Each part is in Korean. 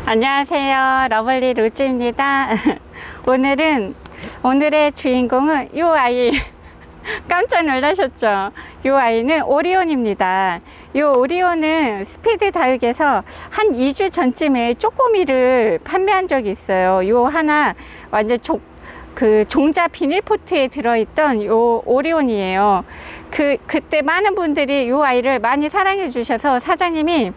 안녕하세요, 러블리 로즈입니다. 오늘의 주인공은 이 아이. 깜짝 놀라셨죠? 이 아이는 오리온입니다. 이 오리온은 스피드 다육에서 한 2주 전쯤에 쪼꼬미를 판매한 적이 있어요. 요 하나 완전 종자 비닐포트에 들어있던 요 오리온이에요. 그때 많은 분들이 이 아이를 많이 사랑해 주셔서 사장님이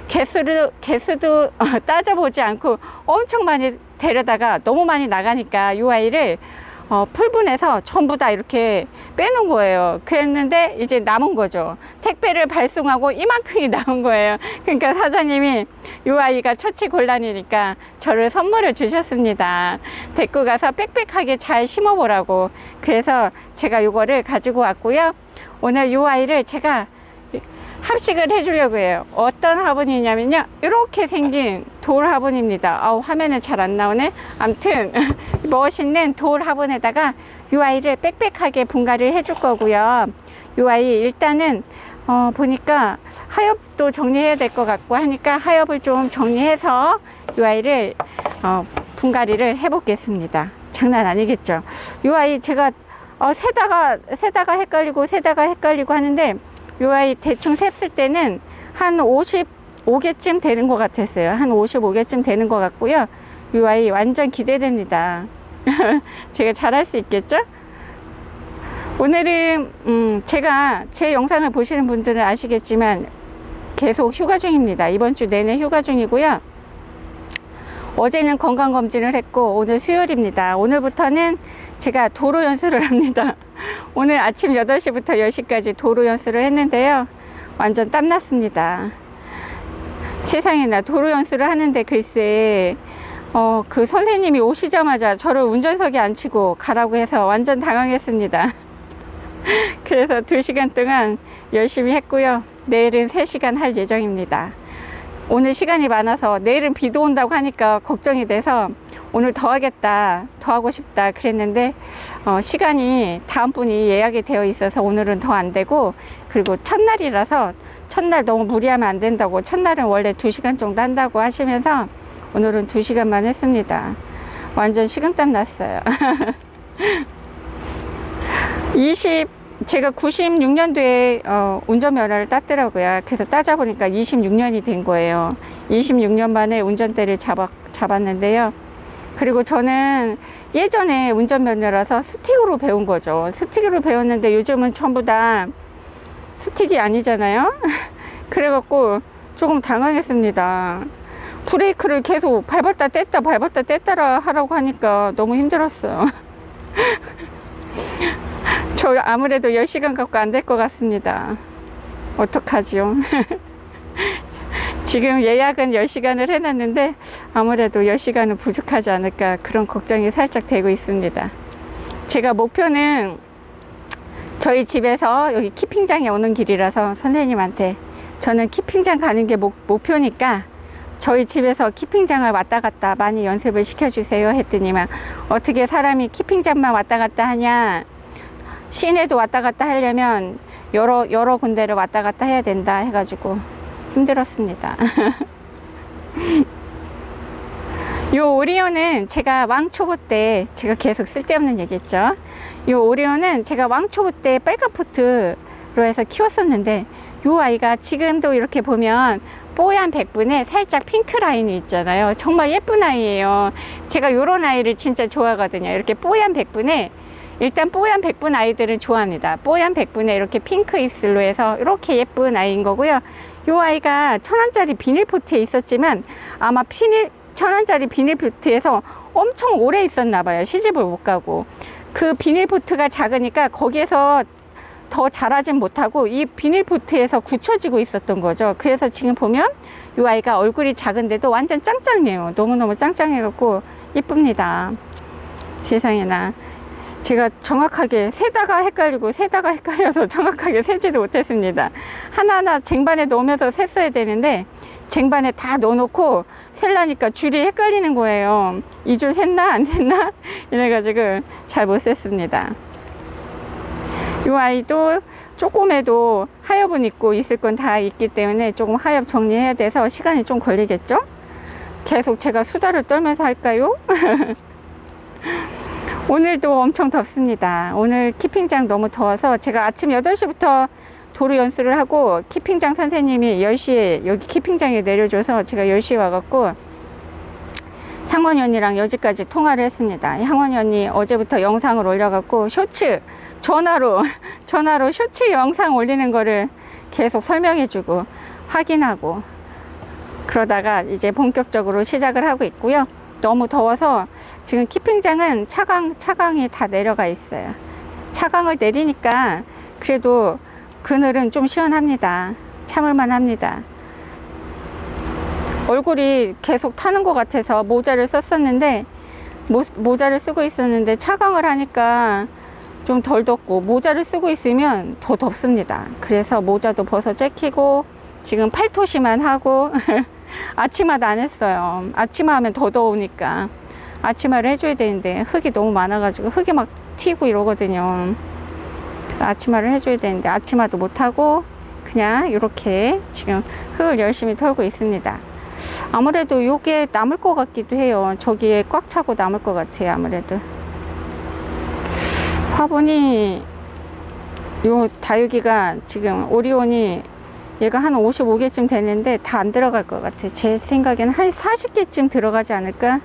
개수도 따져보지 않고 엄청 많이 데려다가 너무 많이 나가니까 이 아이를 풀분해서 전부 다 이렇게 빼놓은 거예요. 그랬는데 이제 남은 거죠. 택배를 발송하고 이만큼이 남은 거예요. 그러니까 사장님이 이 아이가 처치곤란이니까 저를 선물을 주셨습니다. 데리고 가서 빽빽하게 잘 심어보라고. 그래서 제가 이거를 가지고 왔고요. 오늘 이 아이를 제가 합식을 해주려고 해요. 어떤 화분이냐면요, 이렇게 생긴 돌 화분입니다. 화면에 잘 안 나오네. 아무튼 멋있는 돌 화분에다가 이 아이를 빽빽하게 분갈이를 해줄 거고요. 이 아이 일단은 보니까 하엽도 정리해야 될 것 같고 하니까 하엽을 좀 정리해서 이 아이를 분갈이를 해 보겠습니다. 장난 아니겠죠? 이 아이 제가 세다가 헷갈리고 하는데 이 아이 대충 셌을 때는 한 55개쯤 되는 것 같았어요. 한 55개쯤 되는 것 같고요. 이 아이 완전 기대됩니다. 제가 잘할 수 있겠죠? 오늘은 제가 제 영상을 보시는 분들은 아시겠지만 계속 휴가 중입니다. 이번 주 내내 휴가 중이고요. 어제는 건강검진을 했고 오늘 수요일입니다. 오늘부터는 제가 도로 연수를 합니다. 오늘 아침 8시부터 10시까지 도로 연수를 했는데요. 완전 땀났습니다. 세상에나 도로 연수를 하는데 글쎄 그 선생님이 오시자마자 저를 운전석에 앉히고 가라고 해서 완전 당황했습니다. 그래서 2시간 동안 열심히 했고요. 내일은 3시간 할 예정입니다. 오늘 시간이 많아서 내일은 비도 온다고 하니까 걱정이 돼서 오늘 더 하겠다, 더 하고 싶다 그랬는데 시간이 다음 분이 예약이 되어 있어서 오늘은 더 안 되고, 그리고 첫날이라서 첫날 너무 무리하면 안 된다고, 첫날은 원래 2시간 정도 한다고 하시면서 오늘은 2시간만 했습니다. 완전 식은땀 났어요. 제가 96년도에 운전면허를 땄더라고요. 그래서 따져보니까 26년이 된 거예요. 26년 만에 운전대를 잡았는데요. 그리고 저는 예전에 운전면허라서 스틱으로 배운 거죠. 스틱으로 배웠는데 요즘은 전부 다 스틱이 아니잖아요. 그래갖고 조금 당황했습니다. 브레이크를 계속 밟았다 뗐다 하라고 하니까 너무 힘들었어요. 저 아무래도 10시간 갖고 안 될 것 같습니다. 어떡하지요? 지금 예약은 10시간을 해놨는데 아무래도 10시간은 부족하지 않을까 그런 걱정이 살짝 되고 있습니다. 제가 목표는 저희 집에서 여기 키핑장에 오는 길이라서 선생님한테 저는 키핑장 가는 게 목표니까 저희 집에서 키핑장을 왔다 갔다 많이 연습을 시켜주세요 했더니만, 어떻게 사람이 키핑장만 왔다 갔다 하냐, 시내도 왔다 갔다 하려면 여러 군데를 왔다 갔다 해야 된다 해가지고 힘들었습니다. 요 오리온은 제가 왕초보 때, 제가 계속 쓸데없는 얘기했죠. 요 오리온은 제가 왕초보 때 빨간 포트로 해서 키웠었는데, 요 아이가 지금도 이렇게 보면 뽀얀 백분에 살짝 핑크 라인이 있잖아요. 정말 예쁜 아이예요. 제가 요런 아이를 진짜 좋아하거든요. 이렇게 뽀얀 백분에, 일단 뽀얀 백분 아이들은 좋아합니다. 뽀얀 백분에 이렇게 핑크 입술로 해서 이렇게 예쁜 아이인 거고요. 요 아이가 1000원짜리 비닐포트에 있었지만 아마 1000원짜리 비닐포트에서 엄청 오래 있었나 봐요. 시집을 못 가고. 그 비닐포트가 작으니까 거기에서 더 자라진 못하고 이 비닐포트에서 굳혀지고 있었던 거죠. 그래서 지금 보면 이 아이가 얼굴이 작은데도 완전 짱짱해요. 너무너무 짱짱해갖고 이쁩니다. 세상에나. 제가 정확하게 세다가 헷갈려서 정확하게 세지도 못했습니다. 하나하나 쟁반에 넣으면서 셌어야 되는데 쟁반에 다 넣어놓고 셀라니까 줄이 헷갈리는 거예요. 이 줄 샜나 안 샜나 이래가지고 잘 못 셌습니다. 이 아이도 조금에도 하엽은 있고 있을 건 다 있기 때문에 조금 하엽 정리해야 돼서 시간이 좀 걸리겠죠. 계속 제가 수다를 떨면서 할까요? 오늘도 엄청 덥습니다. 오늘 키핑장 너무 더워서 제가 아침 8시부터 도로 연수를 하고 키핑장 선생님이 10시에 여기 키핑장에 내려줘서 제가 10시에 와갖고 향원이 언니랑 여지까지 통화를 했습니다. 향원이 언니 어제부터 영상을 올려갖고 쇼츠 전화로 쇼츠 영상 올리는 거를 계속 설명해주고 확인하고 그러다가 이제 본격적으로 시작을 하고 있고요. 너무 더워서 지금 키핑장은 차광이 다 내려가 있어요. 차광을 내리니까 그래도 그늘은 좀 시원합니다. 참을만 합니다. 얼굴이 계속 타는 것 같아서 모자를 썼었는데 모자를 쓰고 있었는데 차광을 하니까 좀 덜 덥고 모자를 쓰고 있으면 더 덥습니다. 그래서 모자도 벗어 제끼고 지금 팔토시만 하고 아치마도 안 했어요. 아치마 하면 더 더우니까 아치마를 해줘야 되는데 흙이 너무 많아가지고 흙이 막 튀고 이러거든요. 아치마를 해줘야 되는데 아치마도 못하고 그냥 이렇게 지금 흙을 열심히 털고 있습니다. 아무래도 요게 남을 것 같기도 해요. 저기에 꽉 차고 남을 것 같아요. 아무래도 화분이 요 다육이가 지금 오리온이 얘가 한 55개쯤 되는데 다 안 들어갈 것 같아요. 제 생각에는 한 40개쯤 들어가지 않을까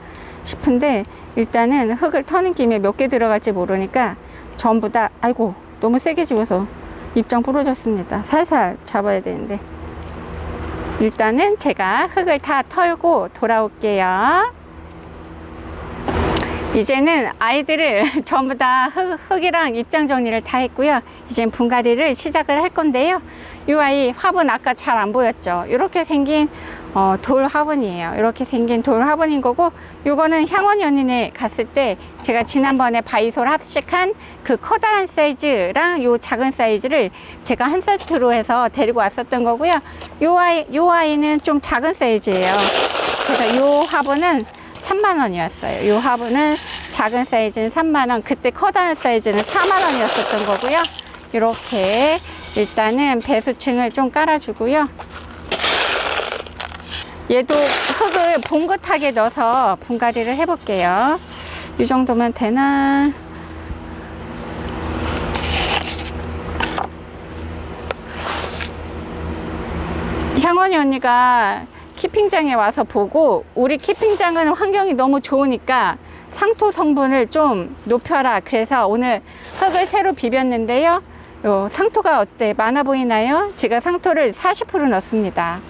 싶은데 일단은 흙을 터는 김에 몇 개 들어갈지 모르니까 전부 다 아이고 너무 세게 집어서 입장 부러졌습니다. 살살 잡아야 되는데 일단은 제가 흙을 다 털고 돌아올게요. 이제는 아이들을 전부 다 흙이랑 입장 정리를 다 했고요. 이제 분갈이를 시작을 할 건데요. 이 아이 화분 아까 잘 안 보였죠? 이렇게 생긴 돌 화분이에요. 이렇게 생긴 돌 화분인 거고, 요거는 향원이 언니네 갔을 때 제가 지난번에 바이솔 합식한 그 커다란 사이즈랑 요 작은 사이즈를 제가 한 세트로 해서 데리고 왔었던 거고요. 요 아이는 좀 작은 사이즈예요. 그래서 요 화분은 3만원이었어요. 요 화분은 작은 사이즈는 3만원, 그때 커다란 사이즈는 4만원이었었던 거고요. 이렇게 일단은 배수층을 좀 깔아주고요. 얘도 흙을 봉긋하게 넣어서 분갈이를 해볼게요. 이 정도면 되나? 향원이 언니가 키핑장에 와서 보고, 우리 키핑장은 환경이 너무 좋으니까 상토 성분을 좀 높여라. 그래서 오늘 흙을 새로 비볐는데요. 요 상토가 어때? 많아 보이나요? 제가 상토를 40% 넣습니다.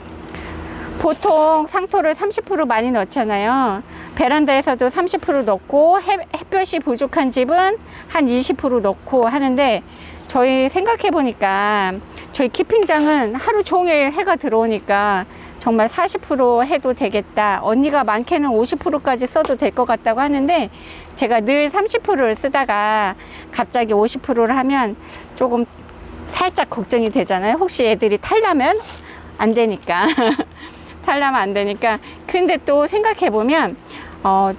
보통 상토를 30% 많이 넣잖아요. 베란다에서도 30% 넣고 햇볕이 부족한 집은 한 20% 넣고 하는데, 저희 생각해 보니까 저희 키핑장은 하루 종일 해가 들어오니까 정말 40% 해도 되겠다. 언니가 많게는 50%까지 써도 될 것 같다고 하는데, 제가 늘 30%를 쓰다가 갑자기 50%를 하면 조금 살짝 걱정이 되잖아요. 혹시 애들이 탈라면 안 되니까. 탈라면 안 되니까. 근데 또 생각해 보면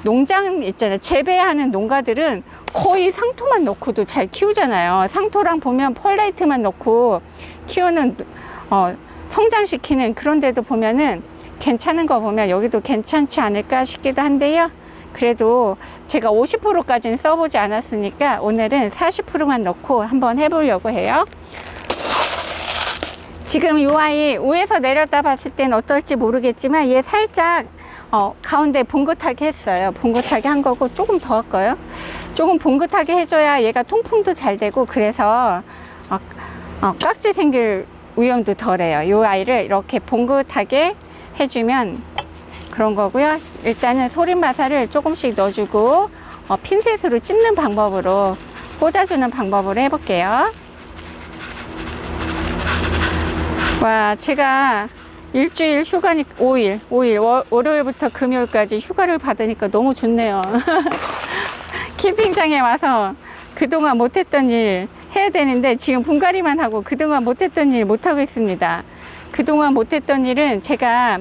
농장 있잖아요. 재배하는 농가들은 거의 상토만 넣고도 잘 키우잖아요. 상토랑 보면 펄라이트만 넣고 키우는 성장시키는 그런 데도 보면은 괜찮은 거 보면 여기도 괜찮지 않을까 싶기도 한데요. 그래도 제가 50%까지는 써보지 않았으니까 오늘은 40%만 넣고 한번 해보려고 해요. 지금 이 아이 위에서 내렸다 봤을 땐 어떨지 모르겠지만 얘 살짝 가운데 봉긋하게 했어요. 봉긋하게 한 거고, 조금 더 할까요? 조금 봉긋하게 해줘야 얘가 통풍도 잘 되고, 그래서 깍지 생길 위험도 덜해요. 이 아이를 이렇게 봉긋하게 해주면 그런 거고요. 일단은 소림마사를 조금씩 넣어주고 핀셋으로 찝는 방법으로 꽂아주는 방법으로 해볼게요. 와, 제가 일주일 휴가니 5일 월요일부터 금요일까지 휴가를 받으니까 너무 좋네요. 캠핑장에 와서 그동안 못했던 일 해야 되는데 지금 분갈이만 하고 그동안 못했던 일 못하고 있습니다. 그동안 못했던 일은 제가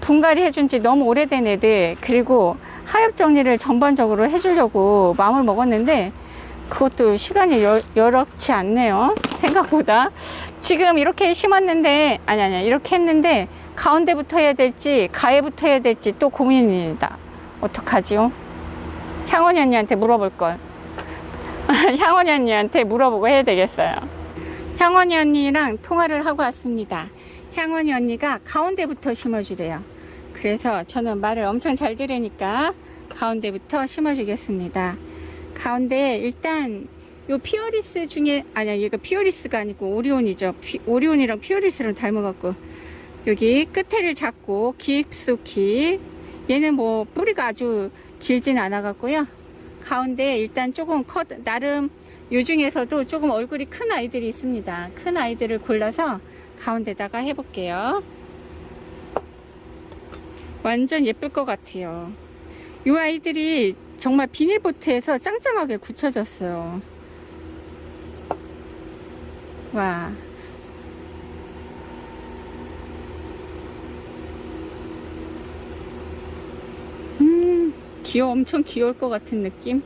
분갈이 해준 지 너무 오래된 애들, 그리고 하엽 정리를 전반적으로 해주려고 마음을 먹었는데 그것도 시간이 여력치 않네요. 생각보다. 지금 이렇게 심었는데, 아니 이렇게 했는데 가운데부터 해야 될지 가해부터 해야 될지 또 고민입니다. 어떡하지요? 향원이 언니한테 물어볼 걸. 향원이 언니한테 물어보고 해야 되겠어요. 향원이 언니랑 통화를 하고 왔습니다. 향원이 언니가 가운데부터 심어주래요. 그래서 저는 말을 엄청 잘 들으니까 가운데부터 심어주겠습니다. 가운데 일단 요 피오리스 중에, 아니야, 얘가 피오리스가 아니고 오리온이죠. 오리온이랑 피오리스랑 닮아갖고 여기 끝에를 잡고 깊숙이, 얘는 뭐 뿌리가 아주 길진 않아 갖고요. 가운데 일단 조금 나름 요 중에서도 조금 얼굴이 큰 아이들이 있습니다. 큰 아이들을 골라서 가운데다가 해볼게요. 완전 예쁠 것 같아요. 이 아이들이 정말 비닐보트에서 짱짱하게 굳혀졌어요. 와. 엄청 귀여울 것 같은 느낌?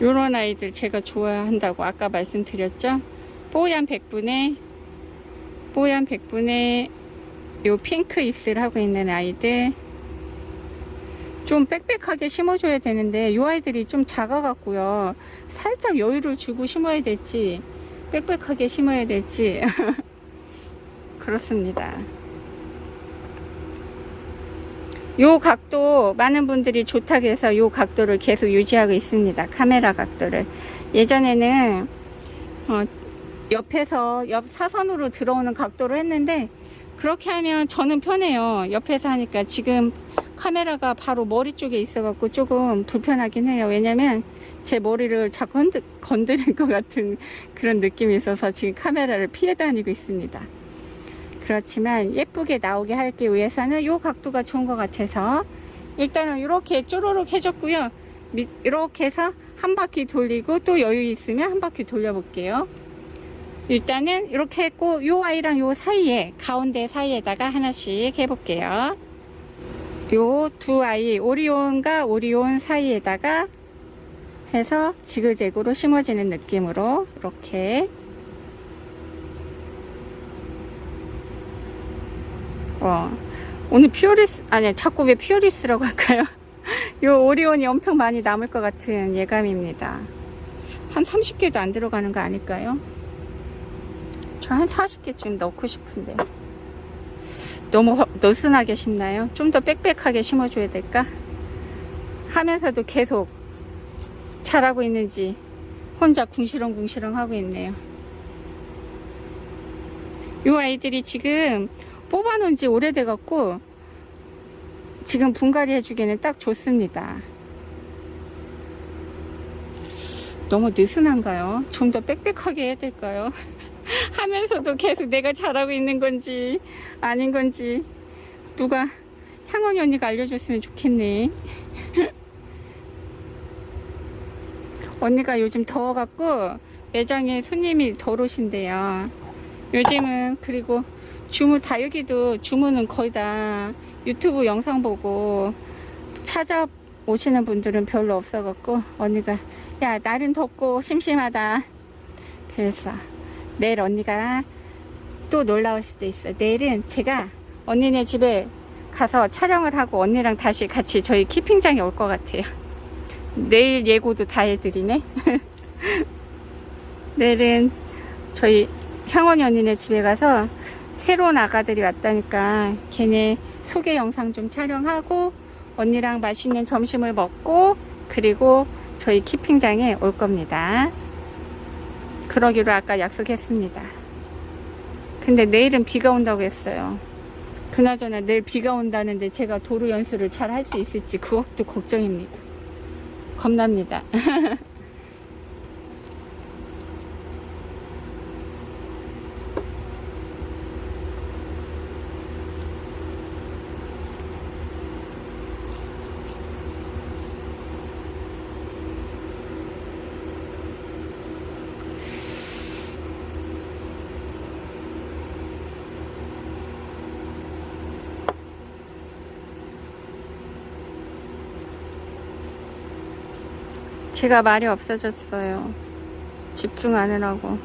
요런 아이들 제가 좋아한다고 아까 말씀드렸죠? 뽀얀 백분에 요 핑크 잎을 하고 있는 아이들, 좀 빽빽하게 심어줘야 되는데 요 아이들이 좀 작아갖고요, 살짝 여유를 주고 심어야 될지 빽빽하게 심어야 될지 그렇습니다. 요 각도 많은 분들이 좋다고 해서 요 각도를 계속 유지하고 있습니다. 카메라 각도를. 예전에는 옆에서 옆 사선으로 들어오는 각도로 했는데 그렇게 하면 저는 편해요. 옆에서 하니까. 지금 카메라가 바로 머리 쪽에 있어 갖고 조금 불편하긴 해요. 왜냐면 제 머리를 자꾸 건드릴 것 같은 그런 느낌이 있어서 지금 카메라를 피해 다니고 있습니다. 그렇지만 예쁘게 나오게 하기 위해서는 이 각도가 좋은 것 같아서 일단은 이렇게 쪼로록 해줬고요. 이렇게 해서 한 바퀴 돌리고 또 여유 있으면 한 바퀴 돌려볼게요. 일단은 이렇게 했고 이 아이랑 이 사이에, 가운데 사이에다가 하나씩 해볼게요. 요 두 아이, 오리온과 오리온 사이에다가 해서 지그재그로 심어지는 느낌으로 이렇게. 오늘 피오리스, 아니 자꾸 왜 피오리스라고 할까요? 요 오리온이 엄청 많이 남을 것 같은 예감입니다. 한 30개도 안 들어가는 거 아닐까요? 저 한 40개쯤 넣고 싶은데 너무 느슨하게 심나요? 좀 더 빽빽하게 심어줘야 될까? 하면서도 계속 자라고 있는지 혼자 궁시렁궁시렁 하고 있네요. 요 아이들이 지금 뽑아놓은 지 오래돼 갖고 지금 분갈이 해주기에는 딱 좋습니다. 너무 느슨한가요? 좀 더 빽빽하게 해야 될까요? 하면서도 계속 내가 잘하고 있는 건지 아닌 건지 누가 향원이 언니가 알려줬으면 좋겠네. 언니가 요즘 더워갖고 매장에 손님이 덜 오신대요. 요즘은. 그리고 여기도 주문은 거의 다 유튜브 영상 보고 찾아오시는 분들은 별로 없어갖고 언니가, 야 날은 덥고 심심하다, 그래서 내일 언니가 또 놀라울 수도 있어. 내일은 제가 언니네 집에 가서 촬영을 하고 언니랑 다시 같이 저희 키핑장에 올 것 같아요. 내일 예고도 다 해드리네. 내일은 저희 향원이 언니네 집에 가서 새로운 아가들이 왔다니까 걔네 소개 영상 좀 촬영하고 언니랑 맛있는 점심을 먹고 그리고 저희 키핑장에 올 겁니다. 그러기로 아까 약속했습니다. 근데 내일은 비가 온다고 했어요. 그나저나 내일 비가 온다는데 제가 도로 연수를 잘 할 수 있을지 그것도 걱정입니다. 겁납니다. 제가 말이 없어졌어요. 집중하느라고.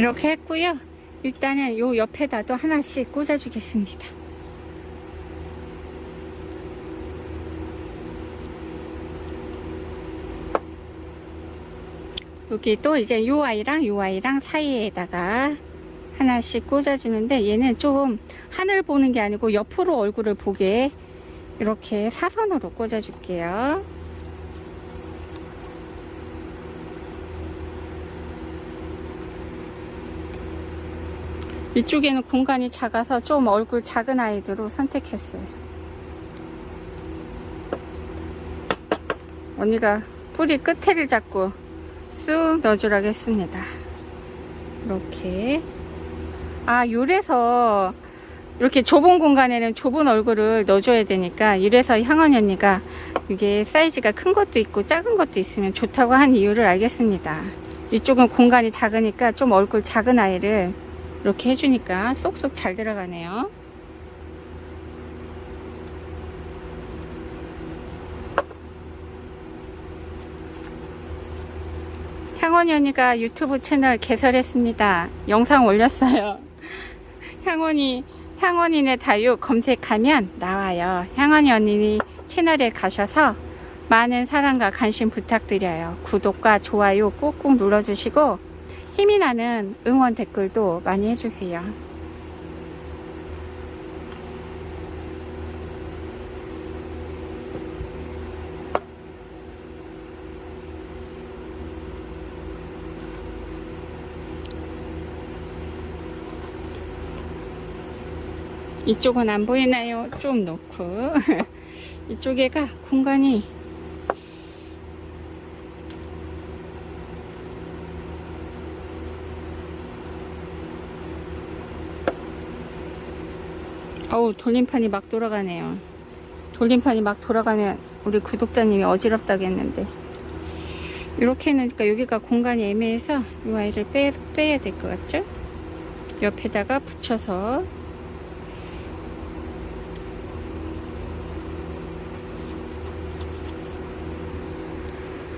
이렇게 했고요. 일단은 요 옆에다도 하나씩 꽂아 주겠습니다. 여기 또 이제 요 아이랑 사이에다가 하나씩 꽂아 주는데, 얘는 좀 하늘 보는 게 아니고 옆으로 얼굴을 보게 이렇게 사선으로 꽂아 줄게요. 이쪽에는 공간이 작아서 좀 얼굴 작은 아이들로 선택했어요. 언니가 뿌리 끝에를 잡고 쑥 넣어주라고 했습니다. 이렇게. 요래서 이렇게 좁은 공간에는 좁은 얼굴을 넣어줘야 되니까, 이래서 향언니 언니가 이게 사이즈가 큰 것도 있고 작은 것도 있으면 좋다고 한 이유를 알겠습니다. 이쪽은 공간이 작으니까 좀 얼굴 작은 아이를 이렇게 해주니까 쏙쏙 잘 들어가네요. 향언니 언니가 유튜브 채널 개설했습니다. 영상 올렸어요. 향언니네 다육 검색하면 나와요. 향언니 언니 채널에 가셔서 많은 사랑과 관심 부탁드려요. 구독과 좋아요 꾹꾹 눌러주시고 힘이 나는 응원 댓글도 많이 해주세요. 이쪽은 안 보이나요? 좀 놓고 이쪽에가 공간이 돌림판이 막 돌아가네요. 돌림판이 막 돌아가면 우리 구독자님이 어지럽다고 했는데, 이렇게 해놓으니까 여기가 공간이 애매해서 이 아이를 빼야 될 것 같죠? 옆에다가 붙여서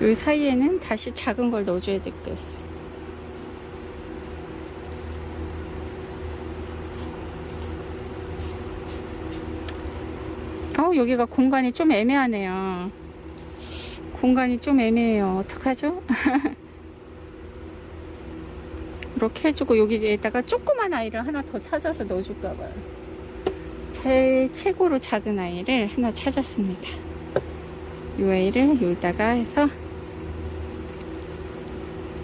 이 사이에는 다시 작은 걸 넣어줘야 되겠어. 여기가 공간이 좀 애매하네요. 공간이 좀 애매해요. 어떡하죠? 이렇게 해주고 여기에다가 조그만 아이를 하나 더 찾아서 넣어줄까봐요. 최고로 작은 아이를 하나 찾았습니다. 이 아이를 여기다가 해서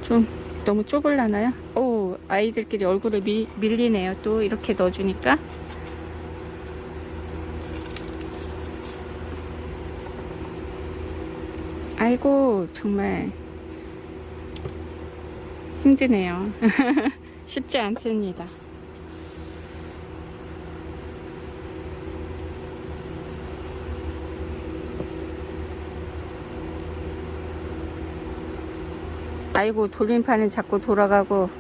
좀 너무 좁을라나요? 아이들끼리 얼굴을 밀리네요. 또 이렇게 넣어주니까. 아이고 정말 힘드네요. 쉽지 않습니다. 아이고 돌림판은 자꾸 돌아가고.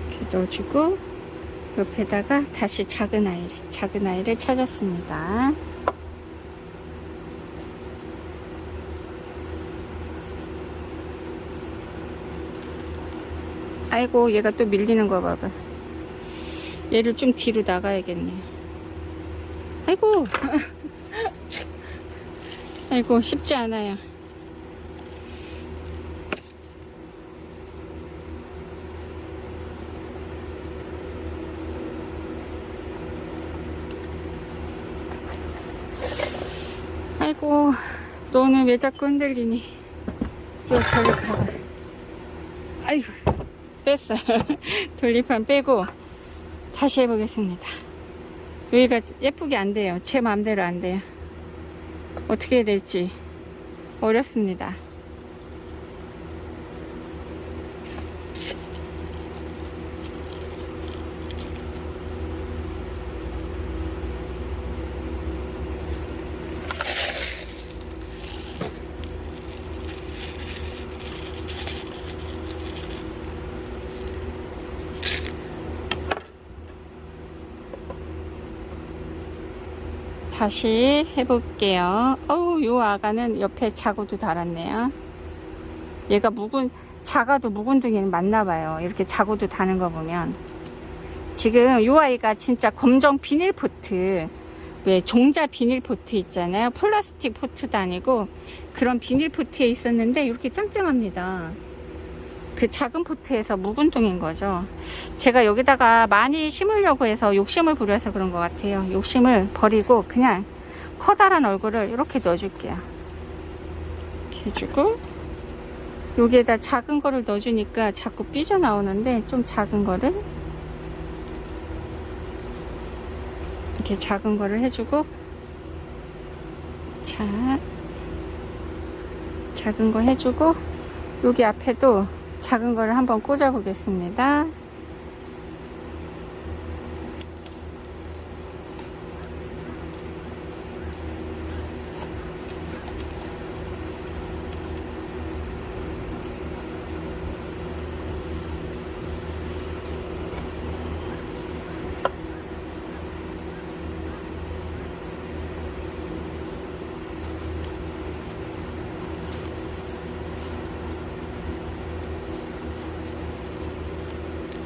이렇게 넣어주고 옆에다가 다시 작은 아이를 찾았습니다. 아이고 얘가 또 밀리는 거 봐봐. 얘를 좀 뒤로 나가야겠네요. 아이고 아이고 쉽지 않아요. 아이고 너는 왜 자꾸 흔들리니? 너 저리 가봐. 아이고 뺐어요. 돌림판 빼고 다시 해보겠습니다. 여기가 예쁘게 안 돼요. 제 마음대로 안 돼요. 어떻게 해야 될지 어렵습니다. 다시 해볼게요. 어우, 요 아가는 옆에 자구도 달았네요. 얘가 작아도 묵은둥이는 맞나봐요. 이렇게 자구도 다는 거 보면. 지금 요 아이가 진짜 검정 비닐포트, 왜 종자 비닐포트 있잖아요. 플라스틱 포트도 아니고 그런 비닐포트에 있었는데 이렇게 짱짱합니다. 그 작은 포트에서 묵은둥인 거죠. 제가 여기다가 많이 심으려고 해서 욕심을 부려서 그런 것 같아요. 욕심을 버리고 그냥 커다란 얼굴을 이렇게 넣어줄게요. 이렇게 해주고 여기에다 작은 거를 넣어주니까 자꾸 삐져나오는데 좀 작은 거를 이렇게 작은 거를 해주고, 자, 작은 거 해주고 여기 앞에도 작은 거를 한번 꽂아 보겠습니다.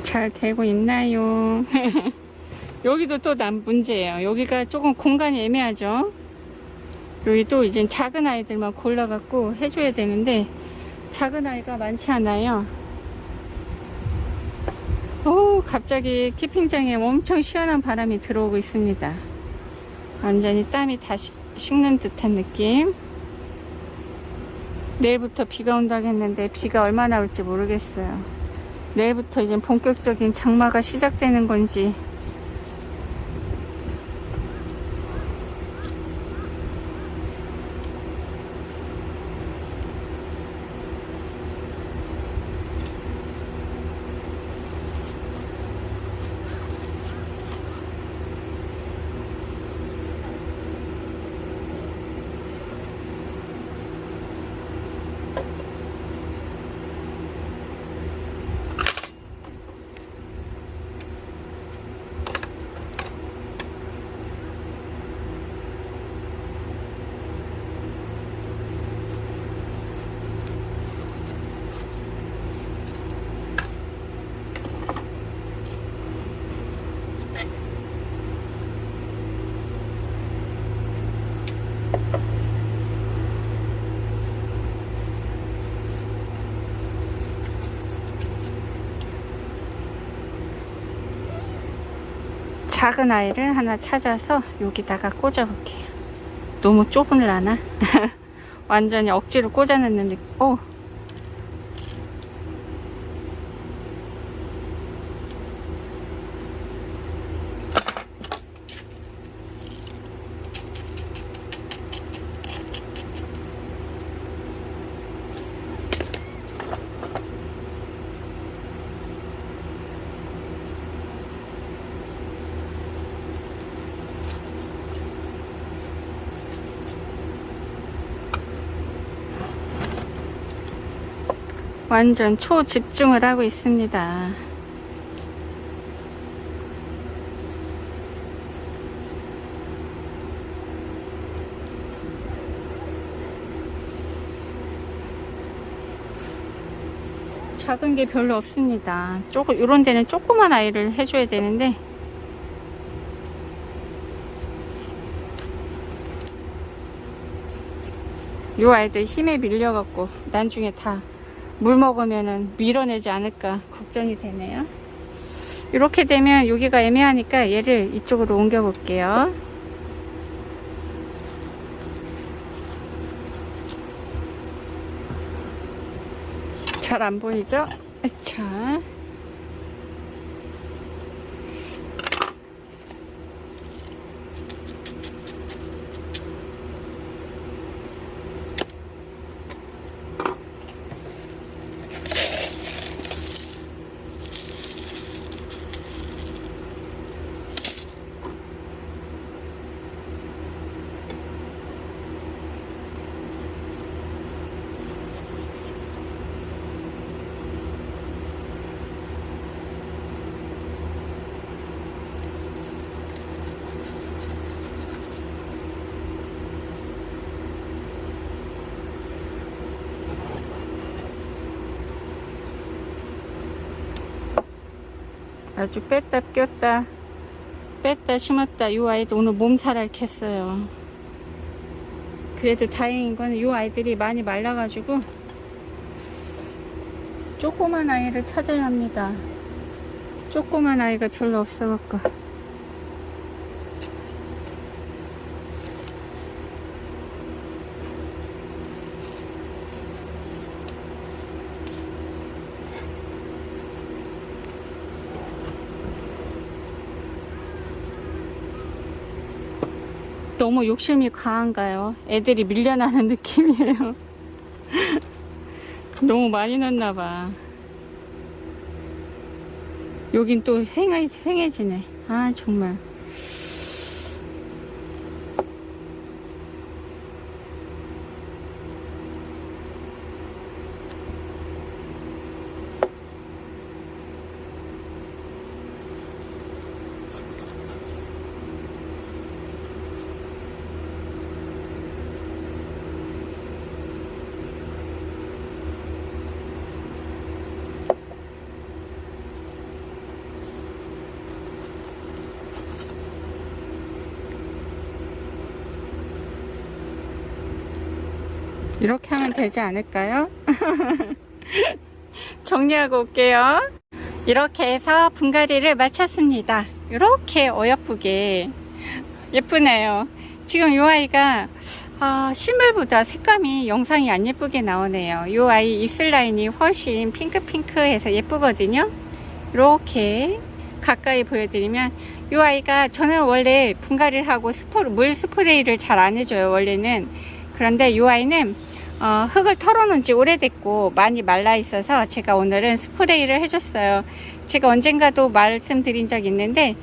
잘 되고 있나요? 여기도 또 난 문제예요. 여기가 조금 공간이 애매하죠. 여기 또 이제 작은 아이들만 골라갖고 해줘야 되는데 작은 아이가 많지 않아요. 오, 갑자기 캠핑장에 엄청 시원한 바람이 들어오고 있습니다. 완전히 땀이 다 식는 듯한 느낌. 내일부터 비가 온다고 했는데 비가 얼마나 올지 모르겠어요. 내일부터 이제 본격적인 장마가 시작되는 건지. 작은 아이를 하나 찾아서 여기다가 꽂아 볼게요. 너무 좁으려나? 완전히 억지로 꽂아 넣는 느낌. 오. 완전 초집중을 하고 있습니다. 작은 게 별로 없습니다. 이런 데는 조그만 아이를 해줘야 되는데 요 아이들 힘에 밀려갖고 나중에 다 물 먹으면은 밀어내지 않을까 걱정이 되네요. 이렇게 되면 여기가 애매하니까 얘를 이쪽으로 옮겨 볼게요. 잘 안 보이죠? 자, 아주 뺐다 꼈다 뺐다 심었다. 이 아이도 오늘 몸살을 캤어요. 그래도 다행인 건 이 아이들이 많이 말라가지고 조그만 아이를 찾아야 합니다. 조그만 아이가 별로 없어갖고. 너무 욕심이 강한가요? 애들이 밀려나는 느낌이에요. 너무 많이 넣었나봐. 여긴 또 휑해지네. 아, 정말. 이렇게 하면 되지 않을까요? 정리하고 올게요. 이렇게 해서 분갈이를 마쳤습니다. 이렇게 어여쁘게 예쁘네요. 지금 이 아이가 실물보다 색감이 영상이 안 예쁘게 나오네요. 이 아이 입술 라인이 훨씬 핑크핑크해서 예쁘거든요. 이렇게 가까이 보여드리면 이 아이가, 저는 원래 분갈이를 하고 물 스프레이를 잘 안 해줘요, 원래는. 그런데 이 아이는 흙을 털어놓은 지 오래됐고 많이 말라 있어서 제가 오늘은 스프레이를 해줬어요. 제가 언젠가도 말씀드린 적 있는데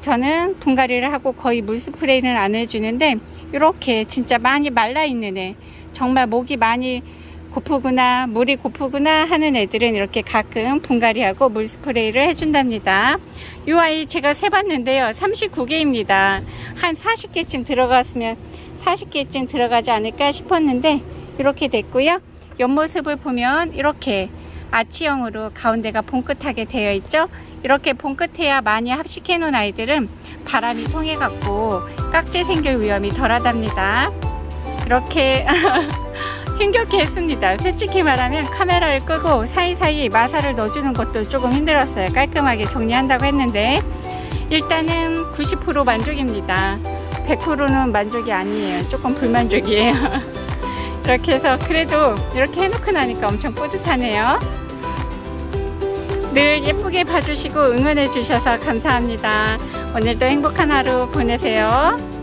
저는 분갈이를 하고 거의 물 스프레이는 안 해주는데, 이렇게 진짜 많이 말라 있는 애, 정말 목이 많이 고프구나, 물이 고프구나 하는 애들은 이렇게 가끔 분갈이하고 물 스프레이를 해준답니다. 이 아이 제가 세봤는데요, 39개입니다. 한 40개쯤 들어갔으면 40개쯤 들어가지 않을까 싶었는데 이렇게 됐고요. 옆모습을 보면 이렇게 아치형으로 가운데가 봉긋하게 되어 있죠. 이렇게 봉긋해야 많이 합식해 놓은 아이들은 바람이 통해 갖고 깍지 생길 위험이 덜하답니다. 이렇게 힘겹게 했습니다. 솔직히 말하면 카메라를 끄고 사이사이 마사를 넣어주는 것도 조금 힘들었어요. 깔끔하게 정리한다고 했는데 일단은 90% 만족입니다. 100%는 만족이 아니에요. 조금 불만족이에요. 이렇게 해서 그래도 이렇게 해놓고 나니까 엄청 뿌듯하네요. 늘 예쁘게 봐주시고 응원해 주셔서 감사합니다. 오늘도 행복한 하루 보내세요.